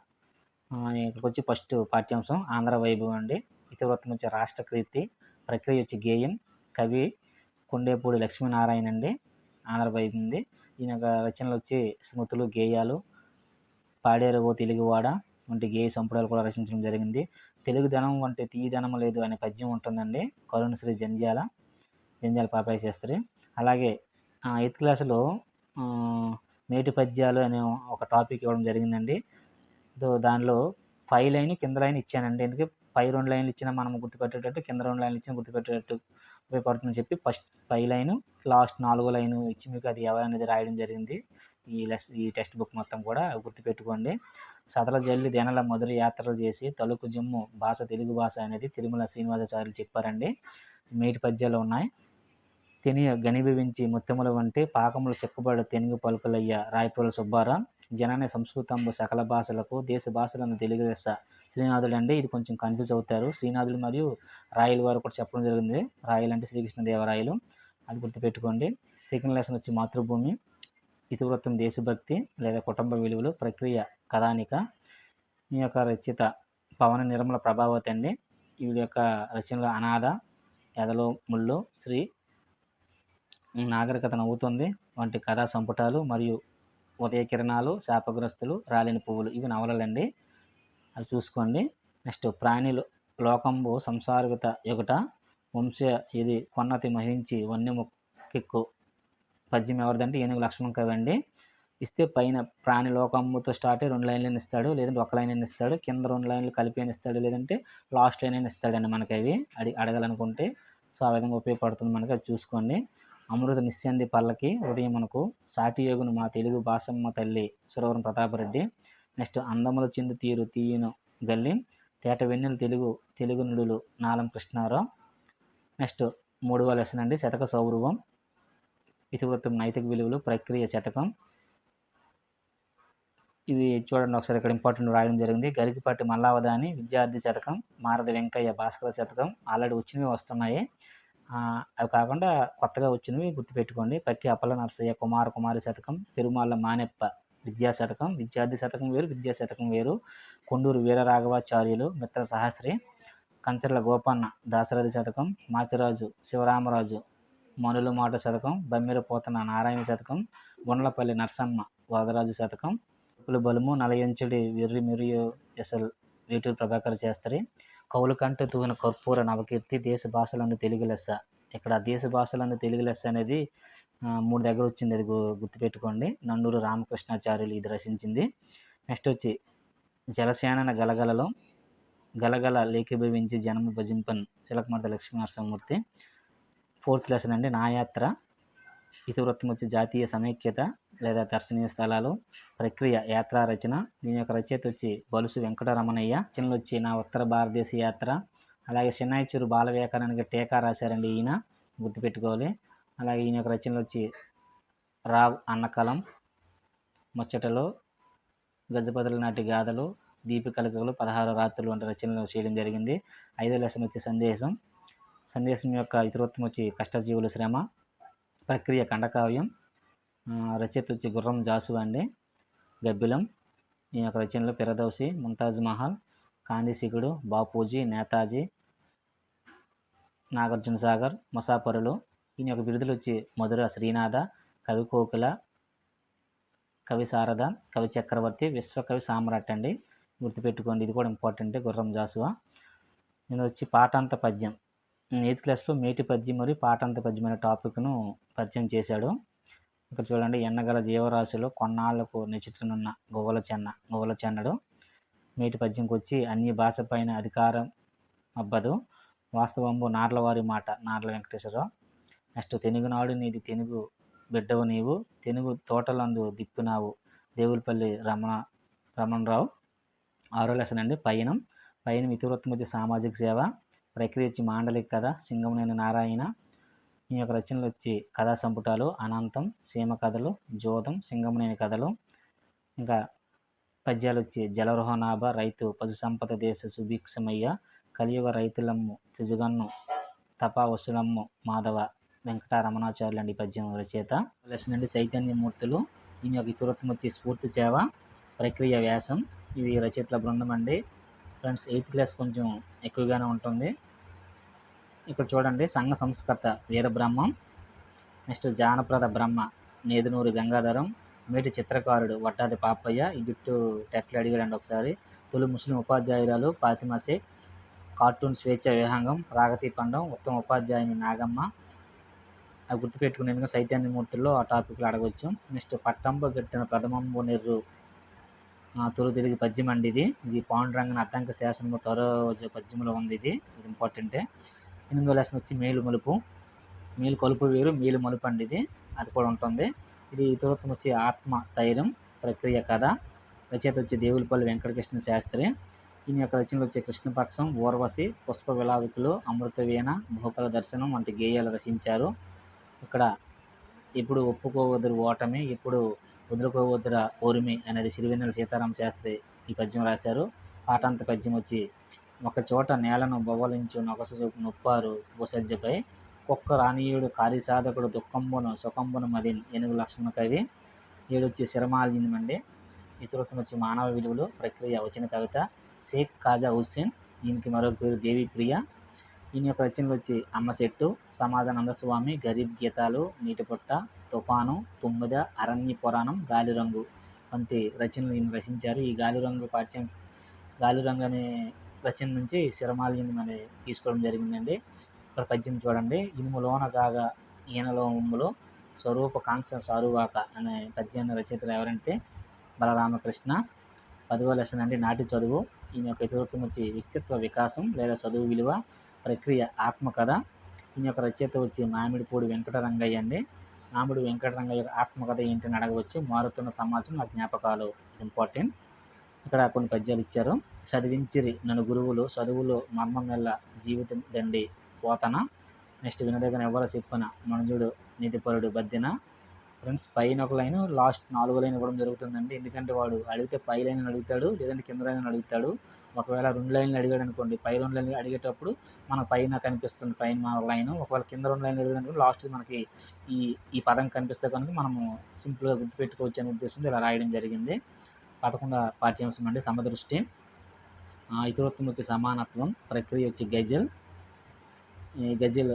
ఇక్కడికి వచ్చి ఫస్ట్ పాఠ్యాంశం ఆంధ్ర వైభవం అండి. ఇతివృత్తం వచ్చి రాష్ట్ర కీర్తి, ప్రక్రియ వచ్చి గేయం, కవి కొండేపూడి లక్ష్మీనారాయణ అండి, ఆంధ్ర వైభవం ఉంది. ఈయన రచనలు వచ్చి స్మృతులు, గేయాలు, పాడేరు ఓ తెలుగువాడ వంటి గేయ సంపుటాలు కూడా రచించడం జరిగింది. తెలుగుదనం వంటి తీయదనం లేదు అనే పద్యం ఉంటుందండి, కరుణశ్రీ జంధ్యాల పాపాయి శాస్త్రి. అలాగే 8th క్లాసులో మేటి పద్యాలు అనే ఒక టాపిక్ ఇవ్వడం జరిగిందండి. దానిలో పై లైన్ కింద లైన్ ఇచ్చానండి, ఎందుకంటే పై 2 లైన్లు ఇచ్చినా మనం గుర్తుపెట్టేటట్టు, కింద 2 లైన్లు ఇచ్చినా గుర్తుపెట్టేటట్టు ఉపయోగపడుతుందని చెప్పి ఫస్ట్ పై లైను, లాస్ట్ 4వ లైను ఇచ్చి మీకు అది ఎవరనేది రాయడం జరిగింది. ఈ టెక్స్ట్ బుక్ మొత్తం కూడా గుర్తుపెట్టుకోండి. సదల జల్లి దెనల మధుర యాత్రలు చేసి తలుకు జమ్ము భాష తెలుగు భాష అనేది తిరుమల శ్రీనివాసాచార్యులు చెప్పారండి. మేటి పద్యాలు ఉన్నాయి. తెనియ గనిభవించి ముత్తెముల వంటి పాకములు చెక్కబడు తెనుగు పలుకులయ్య రాయపూల సుబ్బారాం. జనని సంస్కృతంబు సకల భాషలకు దేశ భాషలను తెలుగు దశ శ్రీనాథుడు అండి. ఇది కొంచెం కన్ఫ్యూజ్ అవుతారు, శ్రీనాథుడు మరియు రాయలు వారు కూడా చెప్పడం జరిగింది. రాయలు అంటే శ్రీకృష్ణదేవరాయలు, అది గుర్తుపెట్టుకోండి. సెకండ్ లెసన్ వచ్చి మాతృభూమి, ఇతివృత్తం దేశభక్తి లేదా కుటుంబ విలువలు, ప్రక్రియ కథానిక. ఈ యొక్క రచయిత పవన నిర్మల ప్రభావతి అండి. వీడి యొక్క రచనలు అనాథ, ఎదలో ముళ్ళు, శ్రీ నాగరికత నవ్వుతుంది వంటి కథా సంపుటాలు మరియు ఉదయ కిరణాలు, శాపగ్రస్తులు, రాలిన పువ్వులు, ఇవి నవలలండి, అది చూసుకోండి. నెక్స్ట్ ప్రాణులు లోకంబు సంసారగత యొకట వంశ ఇది కొన్నతి మహించి వన్యము కిక్కు పద్యం ఎవరిదంటే ఏనుగు లక్ష్మణ్ కవి అండి. ఇస్తే పైన ప్రాణి లోకముతో స్టార్ట్ అయ్యి 2 లైన్‌లైనా ఇస్తాడు. లేదంటే ఒక లైన్ అయినా ఇస్తాడు. కింద 2 లైన్‌లు కలిపి అయినా ఇస్తాడు. లేదంటే లాస్ట్ లైన్ అయినా ఇస్తాడండి మనకవి అడగాలనుకుంటే. సో, ఆ విధంగా ఉపయోగపడుతుంది మనకి. అది చూసుకోండి. అమృత నిస్యంది పల్లకి ఉదయమునకు సాటి యోగును మా తెలుగు భాషమ్మ తల్లి సురవరం ప్రతాపరెడ్డి. నెక్స్ట్ అందముల చిందు తీరు తీయును గల్లి తేట వెన్నెల తెలుగు నుడులు నాలం కృష్ణారావు. నెక్స్ట్ 3వ లెసన్ అండి శతక సౌరవం ఇతివృత్తం నైతిక విలువలు ప్రక్రియ శతకం. ఇవి చూడండి ఒకసారి ఇక్కడ ఇంపార్టెంట్ రాయడం జరిగింది. గరికపాటి మల్లావధాని విద్యార్థి శతకం, మారది వెంకయ్య భాస్కర శతకం ఆల్రెడీ వచ్చినవి వస్తున్నాయి. అవి కాకుండా కొత్తగా వచ్చినవి గుర్తుపెట్టుకోండి. పక్కి అప్పల నరసయ్య కుమారి శతకం, పెరుమాళ్ళ మానెప్ప విద్యా శతకం, విద్యార్థి శతకం వేరు, విద్యా శతకం వేరు. కొండూరు వీరరాఘవాచార్యులు మిత్ర సహస్రి, కంచర్ల గోపన్న దాశరథి శతకం, మాచిరాజు శివరామరాజు మనుల మాట శతకం, బమ్మెర పోతన నారాయణ శతకం, గుండ్లపల్లి నరసమ్మ వరదరాజు శతకం, బలుము నలయంచుడి వెర్రి మెరియు ఎసల్ వేటూరు ప్రభాకర్ శాస్త్రి, కవుల కంటే తూగిన కర్పూర నవకీర్తి దేశ భాషలందు తెలుగు లెస్స. ఇక్కడ దేశ భాషలందు తెలుగు లెస్స అనేది 3 దగ్గర వచ్చింది. అది గుర్తుపెట్టుకోండి. నండూరు రామకృష్ణాచార్యులు ఇది రచించింది. నెక్స్ట్ వచ్చి జలసేన గలగలలో గలగల లేఖీభవించి జనము భజింపన్ చిలకమర్తి లక్ష్మీనరసింహమూర్తి. 4th లెసన్ అండి నా యాత్ర ఇతివృత్తం వచ్చి జాతీయ సమైక్యత లేదా దర్శనీయ స్థలాలు ప్రక్రియ యాత్రా రచన. దీని యొక్క రచయిత వచ్చి బలుసు వెంకటరమణయ్య. రచనలు వచ్చి నా ఉత్తర భారతదేశ యాత్ర. అలాగే చెన్నాయిచూరు బాల వ్యాకరణానికి టీకా రాశారండి ఈయన, గుర్తుపెట్టుకోవాలి. అలాగే ఈయన యొక్క రచనలు వచ్చి రావ్ అన్నకలం, ముచ్చటలో, గజపతుల నాటి గాథలు, దీపికలకలు, 16 రాత్రులు వంటి రచనలు చేయడం జరిగింది. 5వ లెసన్ వచ్చి సందేశం యొక్క ఇతివృత్తం వచ్చి కష్టజీవుల శ్రమ ప్రక్రియ ఖండకావ్యం. రచయిత వచ్చి గుర్రం జాసు అండి. గబ్బిలం ఈ యొక్క రచనలో ఫిరదౌసి, ముంతాజ్ మహల్, కాందిశిఖుడు, బాపూజీ, నేతాజీ, నాగార్జున సాగర్, ముసాఫరులు. ఈయన యొక్క బిరుదులు వచ్చి మధుర శ్రీనాథ, కవి కోకిల, కవి శారద, కవి చక్రవర్తి, విశ్వకవి సామ్రాట్ అండి, గుర్తుపెట్టుకోండి. ఇది కూడా ఇంపార్టెంట్. గుర్రం జాసువా. నేను వచ్చి పాఠాంత పద్యం 8th క్లాస్లో మేటి పద్యం మరియు పాఠాంత పద్యం అనే టాపిక్ను పరిచయం చేశాడు. ఇక్కడ చూడండి ఎన్నగల జీవరాశిలో కొన్నాళ్లకు నిచుతునున్న గువ్వల చెన్నడు. మేటి పద్యంకి వచ్చి అన్ని భాష పైన అధికారం అబ్బదు వాస్తవంబు నార్లవారి మాట నార్ల వెంకటేశ్వరరావు. నెక్స్ట్ తెనుగునాడు నీది తెనుగు బిడ్డవు నీవు తెనుగు తోటలందు దిప్పినావు దేవులపల్లి రమణరావు. 6వ లెసన్ అండి పయనం ఇతివృత్తం వచ్చి సామాజిక సేవ ప్రక్రియ వచ్చి మాండలిక కథ సింగమునేని నారాయణ. ఈ యొక్క రచనలు వచ్చి కథా సంపుటాలు అనంతం, సీమ కథలు, జోదం, సింగమునేని కథలు. ఇంకా పద్యాలు వచ్చి జలరోహనాభ రైతు పశు సంపద దేశ సుభిక్షమయ్య కలియుగ రైతులమ్ము త్రిజుగన్ను తపా వసులమ్ము మాధవ వెంకటరమణాచార్యులు అండి పద్యం రచయిత. లెసన్ అండి చైతన్యమూర్తులు. ఈయన యొక్క ఇతివృత్తం వచ్చి స్ఫూర్తి సేవ ప్రక్రియ వ్యాసం. ఇది రచయితల బృందం అండి. ఫ్రెండ్స్ 8th క్లాస్ కొంచెం ఎక్కువగానే ఉంటుంది. ఇక్కడ చూడండి సంఘ సంస్కర్త వీరబ్రహ్మం. నెక్స్ట్ జానపద బ్రహ్మ నేదునూరి గంగాధరం. మేటి చిత్రకారుడు వట్టాది పాపయ్య. ఈ బిట్టు టెట్లు అడిగాడండి ఒకసారి. తొలి ముస్లిం ఉపాధ్యాయురాలు ఫాతిమా షేక్. కార్టూన్ స్వేచ్ఛ విహంగం రాగతి పండం. ఉత్తమ ఉపాధ్యాయుని నాగమ్మ. అవి గుర్తుపెట్టుకునే ఎందుకంటే చైతన్యమూర్తుల్లో ఆ టాపిక్లు అడగవచ్చు. నెక్స్ట్ పట్టంబ గట్టిన ప్రథమంబు నెర్రు తొలి తిరిగి పద్యం అండి. ఇది పాండురంగన అద్దంక శాసనము తరోజ పద్యంలో ఉంది. ఇది ఇంపార్టెంటే. 8వ లెసన్ వచ్చి మేలు మలుపు. మేలు కలుపు వేరు మేలు మలుపు అండి. అది కూడా ఉంటుంది. ఇది ఇతివృత్తం వచ్చి ఆత్మ స్థైర్యం ప్రక్రియ కథ. రచయిత వచ్చి దేవులపల్లి వెంకటకృష్ణ శాస్త్రి. ఈయన యొక్క రచనలు వచ్చి కృష్ణపక్షం, ఊర్వశి, పుష్ప విలావికులు, అమృతవీణ, బహుకల దర్శనం వంటి గేయాలు రచించారు. ఇక్కడ ఎప్పుడు ఒప్పుకోవద్దురు ఓటమి ఎప్పుడు వదులుకోవద్దుర ఓరిమి అనేది సిరివెన్నెల సీతారామ శాస్త్రి ఈ పద్యం రాశారు. పాఠాంత పద్యం వచ్చి ఒక చోట నేలను బొవ్వలించు నొగసచూపు నొప్పారు భూసజ్జపై కుక్క రానీయుడు కార్యసాధకుడు దుఃఖంబును సుఖంబును మదిన్ ఏనుగు లక్ష్మణ కవి. 7 వచ్చి శిరమాలిన్యం అండి. ఇతివృత్తం వచ్చి మానవ విలువలు ప్రక్రియ వచ్చిన కవిత. షేక్ ఖాజా హుస్సేన్. ఈయనకి మరొక పేరు దేవి ప్రియ. ఈయన యొక్క రచనలు వచ్చి అమ్మ చెట్టు, సమాజానందస్వామి, గరీబ్ గీతాలు, నీటిపుట్ట, తుఫాను, తుమ్మిద, అరణ్య పురాణం, గాలిరంగు వంటి రచనలు ఈయన రచించారు. ఈ గాలిరంగు అనే రచన నుంచి శిరమాలిన్యం అనేది తీసుకోవడం జరిగిందండి. ఇక్కడ పద్యం చూడండి. ఇనుములోన కాగా ఈయనలో ఉమ్ములో స్వరూపకాంక్ష సారువాక అనే పద్యాన్ని రచయితలు ఎవరంటే బలరామకృష్ణ. 10వ లెసన్ అండి నాటి చదువు. ఈయన యొక్క ఇతివృత్తం వచ్చి వ్యక్తిత్వ వికాసం లేదా చదువు విలువ ప్రక్రియ ఆత్మకథ. ఈయన యొక్క రచయిత వచ్చి మామిడిపూడి వెంకటరంగయ్య అండి. మామిడి వెంకటరంగయ్య ఆత్మకథ ఏంటని అడగవచ్చు. మారుతున్న సమాజం నా జ్ఞాపకాలు ఇంపార్టెంట్. ఇక్కడ కొన్ని పద్యాలు ఇచ్చారు. చదివించిరి నన్ను గురువులు చదువులో మర్మం మెల్ల జీవితం దండి పోతన. నెక్స్ట్ వినదగిన ఎవరు చెప్పిన మనుజుడు నిధిపరుడు బద్దిన. ఫ్రెండ్స్ పైన ఒక లైన్ లాస్ట్ 4వ లైన్ ఇవ్వడం జరుగుతుందండి. ఎందుకంటే వాడు అడిగితే పై లైన్ అడుగుతాడు, లేదంటే కింద లైన్ అడుగుతాడు. ఒకవేళ 2 లైన్లు అడిగాడు అనుకోండి, పై 2 లైన్లు అడిగేటప్పుడు మన పైన కనిపిస్తుంది పైన ఒక లైన్. ఒకవేళ కింద 2 లైన్లు అడిగాడు లాస్ట్ మనకి ఈ ఈ పదం కనిపిస్తే కనుక మనము సింపుల్గా గుర్తుపెట్టుకోవచ్చు అనే ఉద్దేశంతో ఇలా రాయడం జరిగింది. 11వ పాఠ్యాంశం అండి సమదృష్టి. ఇతివృత్తం వచ్చి సమానత్వం, ప్రక్రియ వచ్చి గజల్. ఈ గజల్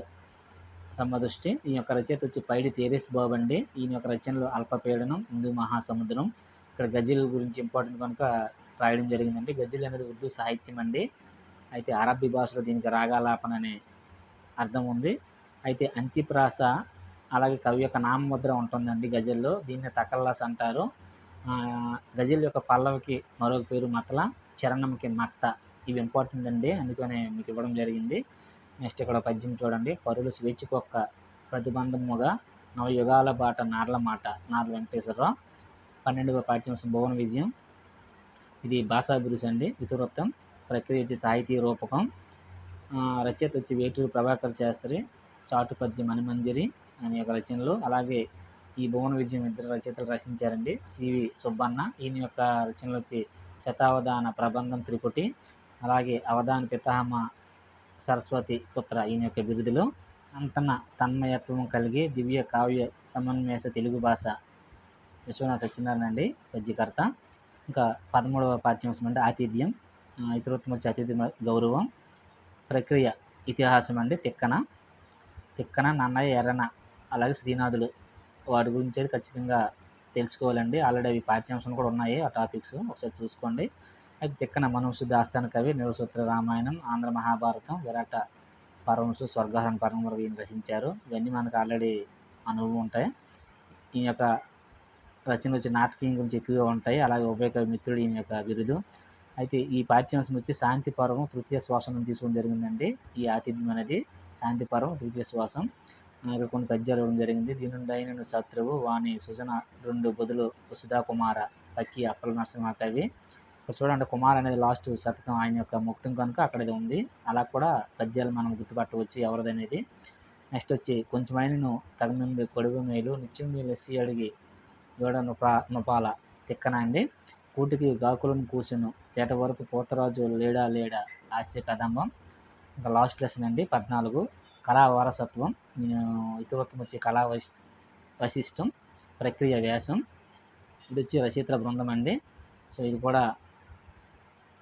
సమదృష్టి. ఈ యొక్క రచయిత వచ్చి పైడి తేరేస్ బాబు అండి. ఈయన యొక్క రచనలు అల్పపీడనం, హిందూ మహాసముద్రం. ఇక్కడ గజల్ గురించి ఇంపార్టెంట్ కనుక రాయడం జరిగిందండి. గజల్ అనేది ఉర్దూ సాహిత్యం అండి. అయితే అరబ్బీ భాషలో దీనికి రాగాలాపన అనే అర్థం ఉంది. అయితే అంత్యప్రాస అలాగే కవి యొక్క నామముద్ర ఉంటుందండి గజల్లో. దీన్ని తకల్లాస్ అంటారు. గజల్ యొక్క పల్లవికి మరొక పేరు మతల, చరణంకి మక్త. ఇవి ఇంపార్టెంట్ అండి, అందుకనే మీకు ఇవ్వడం జరిగింది. నెక్స్ట్ ఇక్కడ పద్యం చూడండి. పరులు స్వేచ్ఛకొక్క ప్రతిబంధముగా నవయుగాల బాట నార్ల మాట నార్ల వెంకటేశ్వరరావు. 12వ పాఠ్యాంశం భువన విజయం. ఇది భాషాభిరుచి అండి. ఇతివృత్తం ప్రక్రియ వచ్చి సాహితీ రూపకం. రచయిత వచ్చి వేటూరు ప్రభాకర్ శాస్త్రి. చాటు పద్యం మణిమంజరి అనే ఒక రచనలు. అలాగే ఈ భువన విజయం ఇద్దరు రచయితలు రచించారండి. సివి సుబ్బన్న. ఈయన యొక్క రచనలు వచ్చి శతావధాన ప్రబంధం త్రిపుటి, అలాగే అవధాన పితామహ సరస్వతి పుత్ర ఈయన యొక్క బిరుదులు. అంతన తన్మయత్వం కలిగి దివ్య కావ్య సమన్వేష తెలుగు భాష విశ్వనాథ సత్యనారాయణ అండి పద్యకర్త. ఇంకా 13వ పాఠ్యాంశం అంటే ఆతిథ్యం. ఇతివృత్తం వచ్చి అతిథి గౌరవం. ప్రక్రియ ఇతిహాసం అండి. తిక్కన నన్నయ్య ఎర్రన అలాగే శ్రీనాథులు వాటి గురించి అయితే ఖచ్చితంగా తెలుసుకోవాలండి. ఆల్రెడీ అవి పాఠ్యాంశాలు కూడా ఉన్నాయి, ఆ టాపిక్స్ ఒకసారి చూసుకోండి. అయితే తిక్కన మనుశుద్ధ ఆస్థాన కవి, నిరసూత్ర రామాయణం, ఆంధ్ర మహాభారతం, విరాట పరమశు, స్వర్గహరణ పరమర ఈయన రచించారు. ఇవన్నీ మనకు ఆల్రెడీ అనుభవం ఉంటాయి. ఈయన యొక్క రచన వచ్చి నాటకీయం గురించి ఎక్కువగా ఉంటాయి. అలాగే ఉభయ కవి మిత్రుడు ఈయన యొక్క బిరుదు. అయితే ఈ పాఠ్యాంశం వచ్చి శాంతి పర్వం తృతీయ శ్వాసం తీసుకోవడం జరిగిందండి. ఈ ఆతిథ్యం అనేది శాంతి పర్వం తృతీయ శ్వాసం. ఇక్కడ కొన్ని పద్యాలు ఇవ్వడం జరిగింది. దీనుండైన శత్రువు వాణి సుజన 2 బదులు సుధా కుమార పక్కి అప్పల నరసింహ కవి. చూడండి కుమార్ అనేది లాస్ట్ శతకం ఆయన యొక్క ముక్తం కనుక అక్కడ ఉంది. అలా కూడా పద్యాలు మనం గుర్తుపట్టవచ్చు ఎవరిదనేది. నెక్స్ట్ వచ్చి కొంచెమైనను తగనుండి కొడుగు మేలు నిత్యం లెస్సి అడిగి వేడ నొపాల తిక్కన అండి. కూటికి గాకులను కూసును తేట వరకు పోతరాజు లేడా హాస్య కదంబం. ఇంకా లాస్ట్ లెసన్ అండి 14 కళా వారసత్వం. ఇతివృత్తం వచ్చి కళా వశిష్టం, ప్రక్రియ వ్యాసం. ఇది వచ్చి రచయితల బృందం అండి. సో ఇది కూడా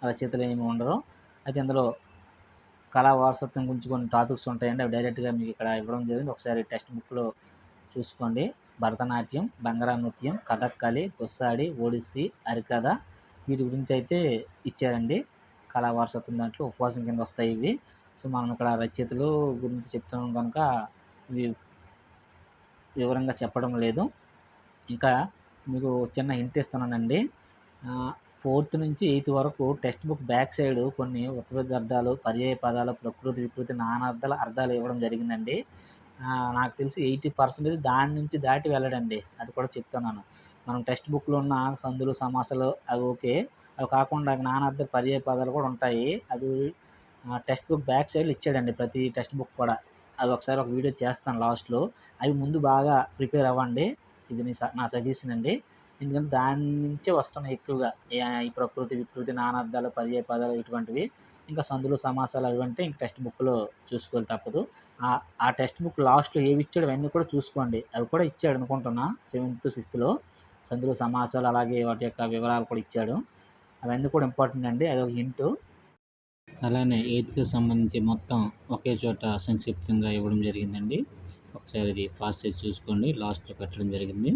రచయితలు ఏమి ఉండరు. అయితే ఇందులో కళా వారసత్వం గురించి కొన్ని టాపిక్స్ ఉంటాయండి. అవి డైరెక్ట్గా మీకు ఇక్కడ ఇవ్వడం జరిగింది. ఒకసారి టెక్స్ట్ బుక్లో చూసుకోండి. భరతనాట్యం, బంగారా నృత్యం, కథక్కళి, గుస్సాడి, ఒడిస్సీ, హరికథ వీటి గురించి అయితే ఇచ్చారండి. కళా వారసత్వం దాంట్లో ఉపవాసం కింద వస్తాయి ఇవి. సో మనం ఇక్కడ రచయితలు గురించి చెప్తున్నాం కనుక ఇవి వివరంగా చెప్పడం లేదు. ఇంకా మీకు చిన్న హింట్ ఇస్తున్నానండి. 4th నుంచి 8th వరకు టెక్స్ట్ బుక్ బ్యాక్ సైడ్ కొన్ని ఉత్పత్తి పర్యాయ పదాలు, ప్రకృతి, వికృతి, నానార్థాల అర్థాలు ఇవ్వడం జరిగిందండి. నాకు తెలిసి 80% దాని నుంచి దాటి వెళ్ళడండి. అది కూడా చెప్తున్నాను. మనం టెక్స్ట్ బుక్లో ఉన్న సందులు సమాసాలు అవి ఓకే. అవి కాకుండా నానార్థ పర్యాయ పదాలు కూడా ఉంటాయి. అవి టెక్స్ట్ బుక్ బ్యాక్ సైడ్లో ఇచ్చాడండి ప్రతి టెక్స్ట్ బుక్ కూడా. అది ఒకసారి ఒక వీడియో చేస్తాను లాస్ట్లో. అవి ముందు బాగా ప్రిపేర్ అవ్వండి. ఇది నా సజెషన్ అండి. ఎందుకంటే దాని నుంచే వస్తున్నాయి ఎక్కువగా. ఈ ప్రకృతి, వికృతి, నానార్థాలు, పర్యాయ పదాలు ఇటువంటివి. ఇంకా సందులు సమాసాలు అవి అంటే ఇంక టెక్స్ట్ బుక్లో చూసుకోవాలి తప్పదు. ఆ టెక్స్ట్ బుక్ లాస్ట్లో ఏవి ఇచ్చాడు అవన్నీ కూడా చూసుకోండి. అవి కూడా ఇచ్చాడు అనుకుంటున్నా 7th 6thలో సందులు సమాసాలు అలాగే వాటి యొక్క వివరాలు కూడా ఇచ్చాడు. అవన్నీ కూడా ఇంపార్టెంట్ అండి. అదొక హింటు. అలానే 8th సంబంధించి మొత్తం ఒకే చోట సంక్షిప్తంగా ఇవ్వడం జరిగిందండి. ఒకసారి ఇది పాస్ చేసి చూసుకోండి. లాస్ట్లో పెట్టడం జరిగింది.